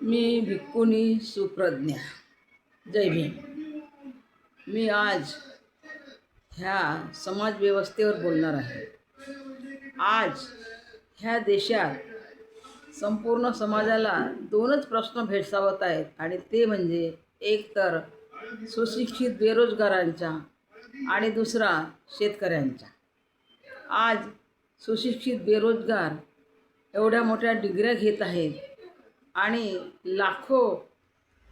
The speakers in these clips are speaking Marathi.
मी भिक्कुनी सुप्रज्ञा. जय भीम. मी आज ह्या समाजव्यवस्थेवर बोलणार आहे. आज ह्या देशात संपूर्ण समाजाला दोनच प्रश्न भेडसावत आहेत आणि ते म्हणजे एक तर सुशिक्षित बेरोजगारांचा आणि दुसरा शेतकऱ्यांचा. आज सुशिक्षित बेरोजगार एवढ्या मोठ्या डिग्र्या घेत आहेत आणि लाखो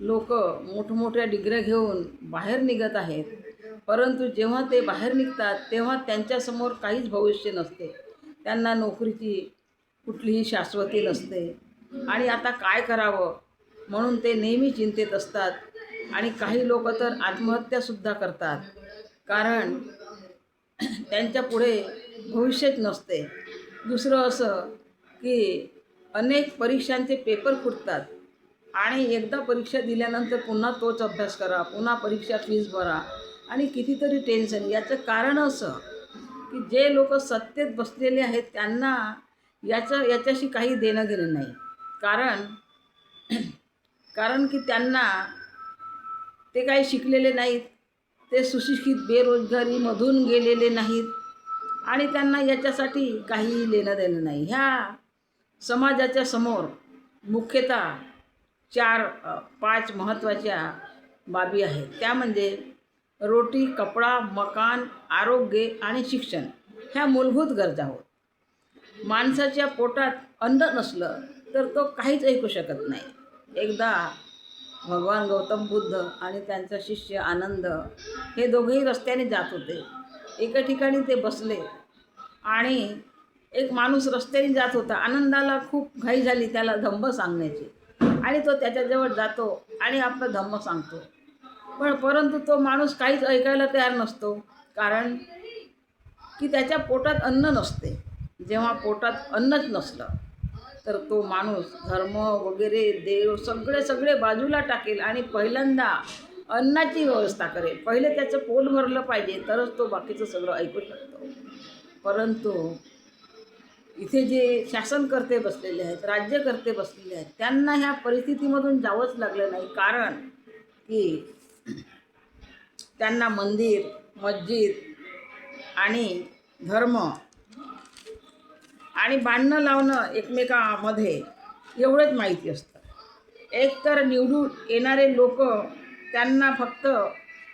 लोक मोठमोठ्या डिग्र्या घेऊन बाहेर निघत आहेत, परंतु जेव्हा ते बाहेर निघतात तेव्हा त्यांच्यासमोर काहीच भविष्य नसते. त्यांना नोकरीची कुठलीही शाश्वती नसते आणि आता काय करावं म्हणून ते नेहमी चिंतेत असतात. आणि काही लोक तर आत्महत्यासुद्धा करतात, कारण त्यांच्या पुढे भविष्यच नसते. दुसरं असं की अनेक परीक्षांचे पेपर फुटतात आणि एकदा परीक्षा दिल्यानंतर पुन्हा तोच अभ्यास करा, पुन्हा परीक्षा फीस भरा आणि कितीतरी टेन्शन. याचं कारण असं की जे लोक सत्तेत बसलेले आहेत त्यांना याच्याशी काही देणं घेणं नाही. कारण की त्यांना ते काही शिकलेले नाहीत, ते सुशिक्षित बेरोजगारीमधून गेलेले नाहीत आणि त्यांना याच्यासाठी काही लेणं देणं नाही. ह्या समाजाच्या समोर मुख्यतः 4-5 महत्त्वाच्या बाबी आहेत. त्या म्हणजे रोटी, कपडा, मकान, आरोग्य आणि शिक्षण. ह्या मूलभूत गरजा होत. माणसाच्या पोटात अन्न नसलं तर तो काहीच ऐकू शकत नाही. एकदा भगवान गौतम बुद्ध आणि त्यांचा शिष्य आनंद हे दोघेही रस्त्याने जात होते. एका ठिकाणी ते बसले आणि एक माणूस रस्त्याने जात होता. आनंदाला खूप घाई झाली त्याला धम्म सांगण्याची आणि तो त्याच्याजवळ जातो आणि आपलं धम्म सांगतो. परंतु तो माणूस काहीच ऐकायला तयार नसतो, कारण की त्याच्या पोटात अन्न नसते. जेव्हा पोटात अन्नच नसलं तर तो माणूस धर्म वगैरे देव सगळे बाजूला टाकेल आणि पहिल्यांदा अन्नाची व्यवस्था करेल. पहिले त्याचं पोट भरलं पाहिजे तरच तो बाकीचं सगळं ऐकू शकतो. परंतु इथे जे शासनकर्ते बसलेले आहेत, राज्यकर्ते बसलेले आहेत, त्यांना ह्या परिस्थितीमधून जावंच लागलं नाही, कारण की त्यांना मंदिर, मस्जिद आणि धर्म आणि बांधणं लावणं एकमेकांमध्ये एवढंच माहिती असतं. एक तर निवडून येणारे लोक त्यांना फक्त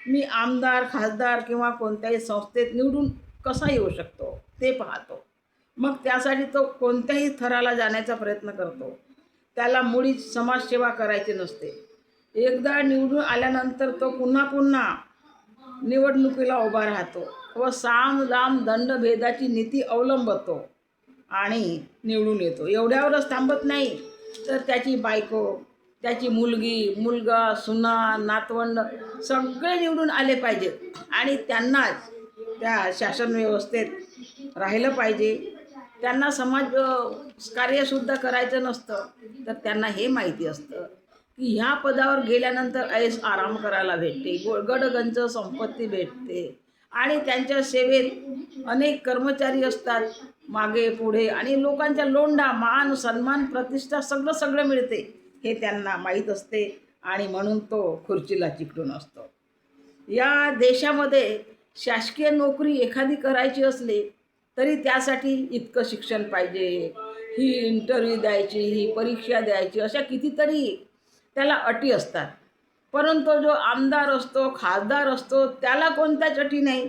मी आमदार, खासदार किंवा कोणत्याही संस्थेत निवडून कसा येऊ शकतो ते पाहतो. मग त्यासाठी तो कोणत्याही थराला जाण्याचा प्रयत्न करतो. त्याला मुळीच समाजसेवा करायची नसते. एकदा निवडून आल्यानंतर तो पुन्हा निवडणुकीला उभा राहतो व साम दाम दंडभेदाची नीती अवलंबतो आणि निवडून येतो. एवढ्यावरच थांबत नाही तर त्याची बायको, त्याची मुलगी, मुलगा, सुना, नातवंड सगळे निवडून आले पाहिजेत आणि त्यांनाच त्या शासन व्यवस्थेत राहिलं पाहिजे. त्यांना समाज कार्यसुद्धा करायचं नसतं, तर त्यांना हे माहिती असतं की ह्या पदावर गेल्यानंतर ऐस आराम करायला भेटते, गडगंज संपत्ती भेटते आणि त्यांच्या सेवेत अनेक कर्मचारी असतात मागे पुढे आणि लोकांच्या लोंढा, मान, सन्मान, प्रतिष्ठा सगळं मिळते हे त्यांना माहीत असते आणि म्हणून तो खुर्चीला चिकटून असतो. या देशामध्ये शासकीय नोकरी एखादी करायची असली तरी त्यासाठी इतकं शिक्षण पाहिजे, ही इंटरव्ह्यू द्यायची, ही परीक्षा द्यायची, अशा कितीतरी त्याला अटी असतात. परंतु जो आमदार असतो, खासदार असतो, त्याला कोणत्याच अटी नाही.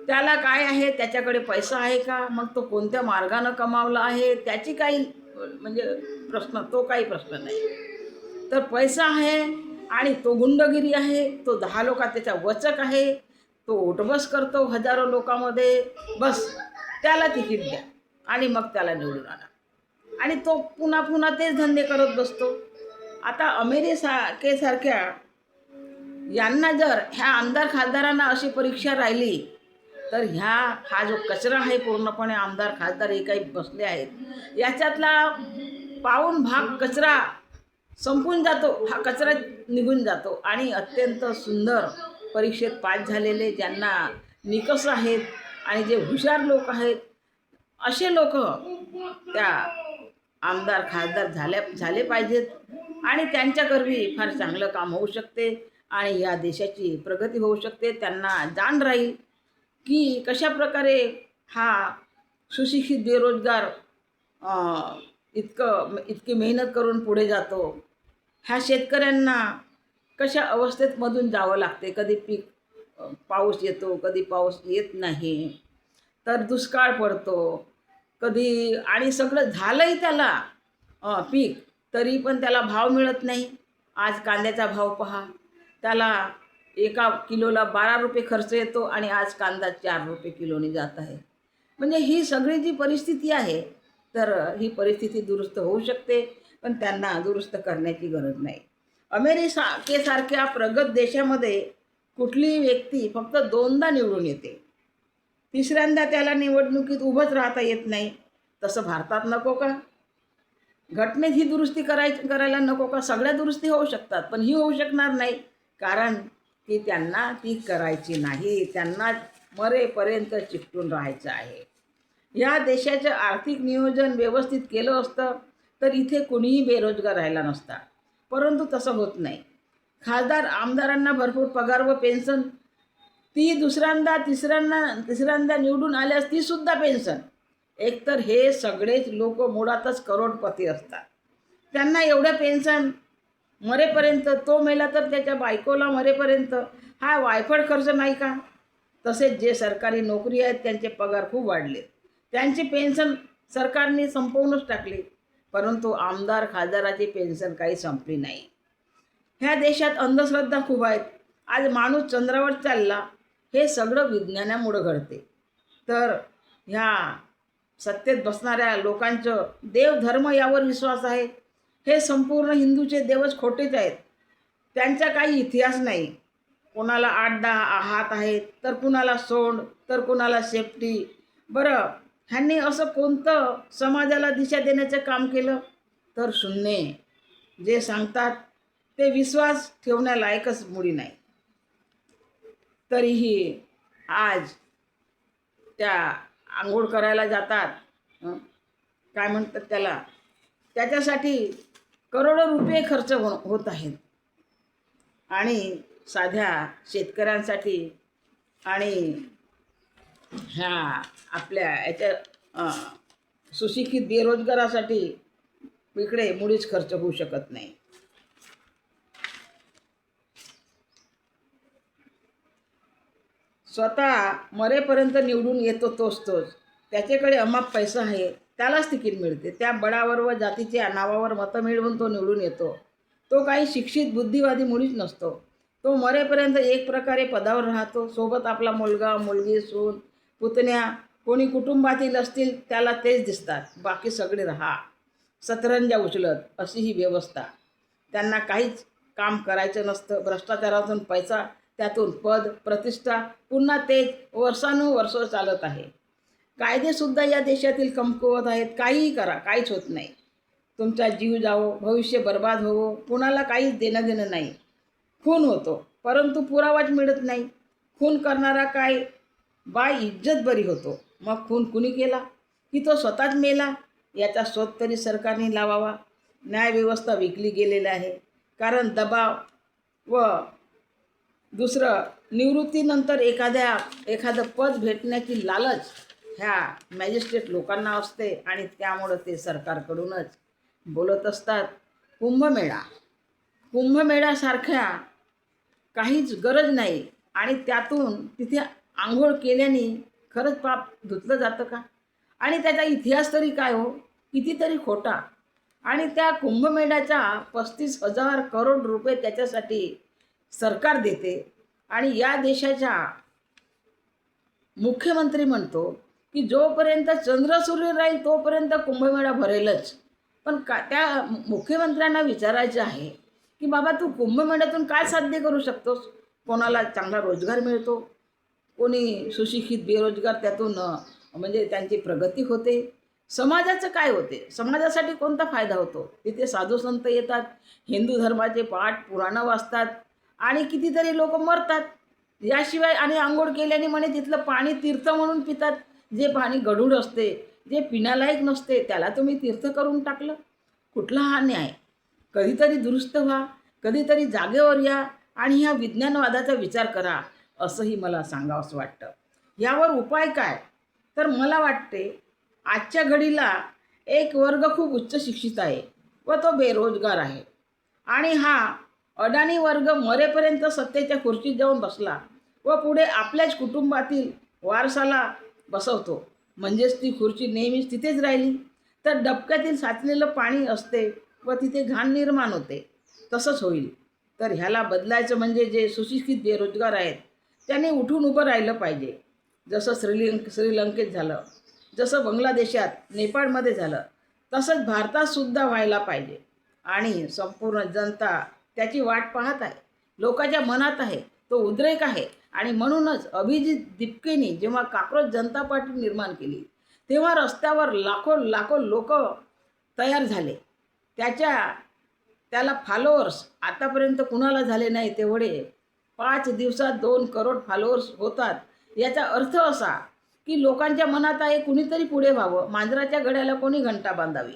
त्याला काय आहे, त्याच्याकडे पैसा आहे का, मग तो कोणत्या मार्गानं कमावला आहे त्याची काही तो काही प्रश्न नाही. तर पैसा आहे आणि तो गुंडगिरी आहे, तो 10 लोकात त्याचा वचक आहे, तो उठबस करतो हजारो लोकांमध्ये, बस त्याला तिकीट द्या आणि मग त्याला निवडून आणा आणि तो पुन्हा तेच धंदे करत बसतो. आता अमेरिकेसारख्या यांना जर ह्या आमदार खासदारांना अशी परीक्षा राहिली तर हा जो कचरा आहे, पूर्णपणे आमदार खासदार हे काही बसले आहेत, याच्यातला पाऊण भाग कचरा संपून जातो, हा कचरा निघून जातो आणि अत्यंत सुंदर परीक्षेत पास झालेले, ज्यांना निकष आहेत आणि जे हुशार लोक आहेत, असे लोक त्या आमदार खासदार झाले पाहिजेत आणि त्यांच्याकरवी फार चांगलं काम होऊ शकते आणि या देशाची प्रगती होऊ शकते. त्यांना जाण राहील की कशा प्रकारे हा सुशिक्षित बेरोजगार इतकी मेहनत करून पुढे जातो. ह्या शेतकऱ्यांना कशा अवस्थेत मधून जावं लागते. कधी पाऊस येतो, कधी पाऊस येत नाही, तर दुष्काळ पडतो कधी, आणि सगळं झालंही त्याला पीक, तरी पण त्याला भाव मिळत नाही. आज कांद्याचा भाव पहा, त्याला एका किलोला 12 रुपये खर्च येतो आणि आज कांदा 4 रुपये किलोने जात आहे. म्हणजे ही सगळी जी परिस्थिती आहे, तर ही परिस्थिती दुरुस्त होऊ शकते, पण त्यांना दुरुस्त करण्याची गरज नाही. अमेरिकेसारख्या प्रगत देशामध्ये कुठलीही व्यक्ती फक्त 2दा निवडून येते, तिसऱ्यांदा त्याला निवडणुकीत उभंच राहता येत नाही. तसं भारतात नको का? घटनेत ही दुरुस्ती करायला नको का? सगळ्या दुरुस्ती होऊ शकतात, पण ही होऊ शकणार नाही, कारण की त्यांना ती करायची नाही. त्यांना मरेपर्यंत चिकटून राहायचं आहे. या देशाचं आर्थिक नियोजन व्यवस्थित केलं असतं तर इथे कुणीही बेरोजगार राहिला नसता, परंतु तसं होत नाही. खासदार आमदारांना भरपूर पगार व पेन्शन, ती तिसऱ्यांदा निवडून आल्यास तीसुद्धा पेन्शन. एकतर हे सगळेच लोक मुळातच करोडपती असतात. त्यांना एवढं पेन्शन मरेपर्यंत, तो मेला तर त्याच्या बायकोला मरेपर्यंत, हा वायफळ खर्च नाही का? तसेच जे सरकारी नोकरी आहेत त्यांचे पगार खूप वाढले, त्यांची पेन्शन सरकारने संपवूनच टाकली, परंतु आमदार खासदाराची पेन्शन काही संपली नाही. ह्या देशात अंधश्रद्धा खूप आहेत. आज माणूस चंद्रावर चालला, हे सगळं विज्ञानामुळं घडते. तर ह्या सत्तेत बसणाऱ्या लोकांचं देवधर्म यावर विश्वास आहे. हे संपूर्ण हिंदूचे देवच खोटेच आहेत. त्यांचा काही इतिहास नाही. कोणाला 8-10 हात आहेत, तर कुणाला सोंड, तर कुणाला शेपटी. बरं, ह्यांनी असं कोणतं समाजाला दिशा देण्याचं काम केलं? तर शून्य. जे सांगतात ते विश्वास ठेवण्यालायकच मुळी नाही. तरीही आज त्या आंघोळ करायला जातात, काय म्हणतात त्याला, त्याच्यासाठी करोडो रुपये खर्च होत आहेत. आणि साध्या शेतकऱ्यांसाठी आणि ह्या आपल्या याच्या सुशिक्षित बेरोजगारासाठी इकडे मुळीच खर्च होऊ शकत नाही. स्वतः मरेपर्यंत निवडून येतो तोच, त्याच्याकडे अमाप पैसा आहे, त्यालाच तिकीट मिळते. त्या बळावर व जातीच्या नावावर मतं मिळवून तो निवडून येतो. तो काही शिक्षित बुद्धिवादी मुळीच नसतो. तो मरेपर्यंत एक प्रकारे पदावर राहतो. सोबत आपला मुलगा, मुलगी, सून, पुतण्या, कोणी कुटुंबातील असतील त्याला तेच दिसतात, बाकी सगळे राहा सतरंजा उचलत, अशी ही व्यवस्था. त्यांना काहीच काम करायचं नसतं. भ्रष्टाचारातून पैसा, त्यातून पद, प्रतिष्ठा, पुन्हा तेच वर्षानुवर्ष चालत आहे. कायदेसुद्धा या देशातील कमकुवत आहेत. काहीही करा, काहीच होत नाही. तुमचा जीव जावो, भविष्य बर्बाद होवो, कुणाला काहीच देणं नाही. खून होतो, परंतु पुरावाच मिळत नाही. खून करणारा काय बाय इज्जत बरी होतो. मग खून कुणी केला? की तो स्वतःच मेला? याचा शोध तरी सरकारने लावावा. न्यायव्यवस्था विकली गेलेली आहे, कारण दबाव व दुसरं निवृत्तीनंतर एखादं पद भेटण्याची लालच ह्या मॅजिस्ट्रेट लोकांना असते आणि त्यामुळं ते सरकारकडूनच बोलत असतात. कुंभमेळ्यासारख्या काहीच गरज नाही आणि त्यातून तिथे आंघोळ केल्याने खरंच पाप धुतलं जातं का? आणि त्याचा इतिहास तरी काय हो, कितीतरी खोटा. आणि त्या कुंभमेळ्याचा 35,000 करोड रुपये त्याच्यासाठी सरकार देते आणि या देशाचा मुख्यमंत्री म्हणतो की जोपर्यंत चंद्र सूर्य राहील तोपर्यंत कुंभमेळा भरेलच. पण त्या मुख्यमंत्र्यांना विचारायचं आहे की बाबा, तू कुंभमेळ्यातून काय साध्य करू शकतोस? कोणाला चांगला रोजगार मिळतो, कोणी सुशिक्षित बेरोजगार त्यातून म्हणजे त्यांची प्रगती होते, समाजाचं काय होते, समाजासाठी कोणता फायदा होतो? तिथे साधू संत येतात, हिंदू धर्माचे पाठ पुराणं वाचतात आणि कितीतरी लोक मरतात. याशिवाय आणि आंघोळ केल्याने म्हणे तिथलं पाणी तीर्थ म्हणून पितात. जे पाणी गढूळ असते, जे पिण्यालायक नसते, त्याला तुम्ही तीर्थ करून टाकलं. कुठला हा न्याय? कधीतरी दुरुस्त व्हा, कधीतरी जागेवर या आणि ह्या विज्ञानवादाचा विचार करा, असंही मला सांगावंसं वाटतं. यावर उपाय काय? तर मला वाटते आजच्या घडीला एक वर्ग खूप उच्च शिक्षित आहे व तो बेरोजगार आहे आणि हा अडाणी वर्ग मरेपर्यंत सत्तेच्या खुर्चीत जाऊन बसला व पुढे आपल्याच कुटुंबातील वारसाला बसवतो, म्हणजेच ती खुर्ची नेहमीच तिथेच राहिली तर डबक्यातील साचलेलं पाणी असते व तिथे घाण निर्माण होते. तसंच होईल. तर ह्याला बदलायचं म्हणजे जे सुशिक्षित बेरोजगार आहेत त्यांनी उठून उभं राहिलं पाहिजे. जसं श्रीलंकेत झालं, जसं बांगलादेशात, नेपाळमध्ये झालं, तसंच भारतातसुद्धा व्हायला पाहिजे. आणि संपूर्ण जनता त्याची वाट पाहत आहे, लोकांच्या मनात आहे, तो उद्रेक आहे. आणि म्हणूनच अभिजित दिपकेनी जेव्हा काक्रोश जनता पार्टी निर्माण केली तेव्हा रस्त्यावर लाखो लाखो लोक तयार झाले. त्याला फॉलोअर्स आतापर्यंत कुणाला झाले नाही तेवढे. 5 दिवसात 2 करोड फॉलोअर्स होतात. याचा अर्थ असा की लोकांच्या मनात आहे कुणीतरी पुढे व्हावं, मांजराच्या गळ्याला कोणी घंटा बांधावी.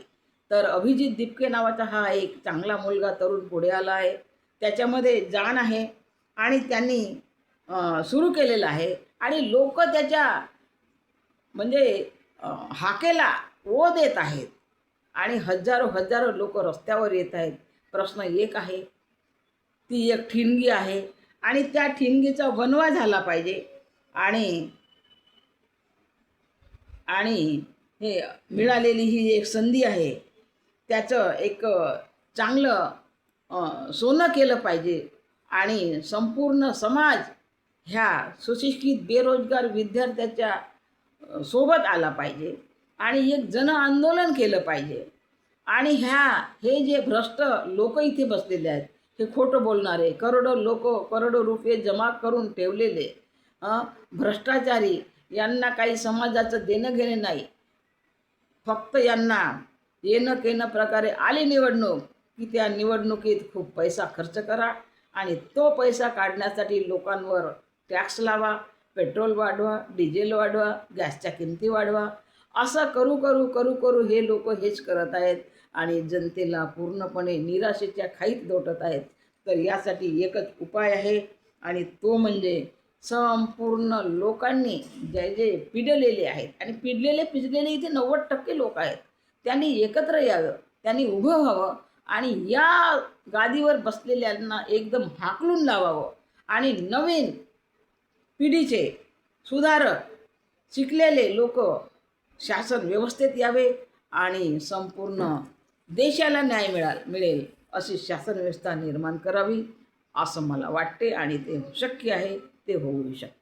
तर अभिजित दिपके नावाचा हा एक चांगला मुलगा तरुण पुढे आला आहे. त्याच्यामध्ये जाण आहे आणि त्यांनी सुरू केलेलं आहे आणि लोक त्याच्या म्हणजे हाकेला ओ देत आहेत आणि हजारो हजारो लोक रस्त्यावर येत आहेत. प्रश्न एक आहे, ती एक ठिणगी आहे आणि त्या ठिणगीचा वनवा झाला पाहिजे. आणि आणि हे मिळालेली ही एक संधी आहे, त्याचं एक चांगलं सोनं केलं पाहिजे आणि संपूर्ण समाज ह्या सुशिक्षित बेरोजगार विद्यार्थ्याच्या सोबत आला पाहिजे आणि एक जन आंदोलन केलं पाहिजे. आणि हे जे भ्रष्ट लोक इथे बसलेले आहेत, हे खोटं बोलणारे, करोडो रुपये जमा करून ठेवलेले भ्रष्टाचारी, यांना काही समाजाचं देणं घेणं नाही. फक्त यांना येणं केणं प्रकारे आली निवडणूक की त्या निवडणुकीत खूप पैसा खर्च करा आणि तो पैसा काढण्यासाठी लोकांवर टॅक्स लावा, पेट्रोल वाढवा, डिझेल वाढवा, गॅसच्या किमती वाढवा. असं करू करू करू करू हे लोक हेच करत आहेत आणि जनतेला पूर्णपणे निराशेच्या खाईत लोटत आहेत. तर यासाठी एकच उपाय आहे आणि तो म्हणजे संपूर्ण लोकांनी जे पिडलेले आहेत आणि पिजलेले इथे 90% लोक आहेत, त्यांनी एकत्र यावं, त्यांनी उभं व्हावं आणि या गादीवर बसलेल्यांना एकदम हाकलून लावावं आणि नवीन पिढीचे सुधारक शिकलेले लोक शासन व्यवस्थेत यावे आणि संपूर्ण देशाला न्याय मिळेल अशी शासन व्यवस्था निर्माण करावी असं मला वाटते आणि ते शक्य आहे, ते होऊ शकते.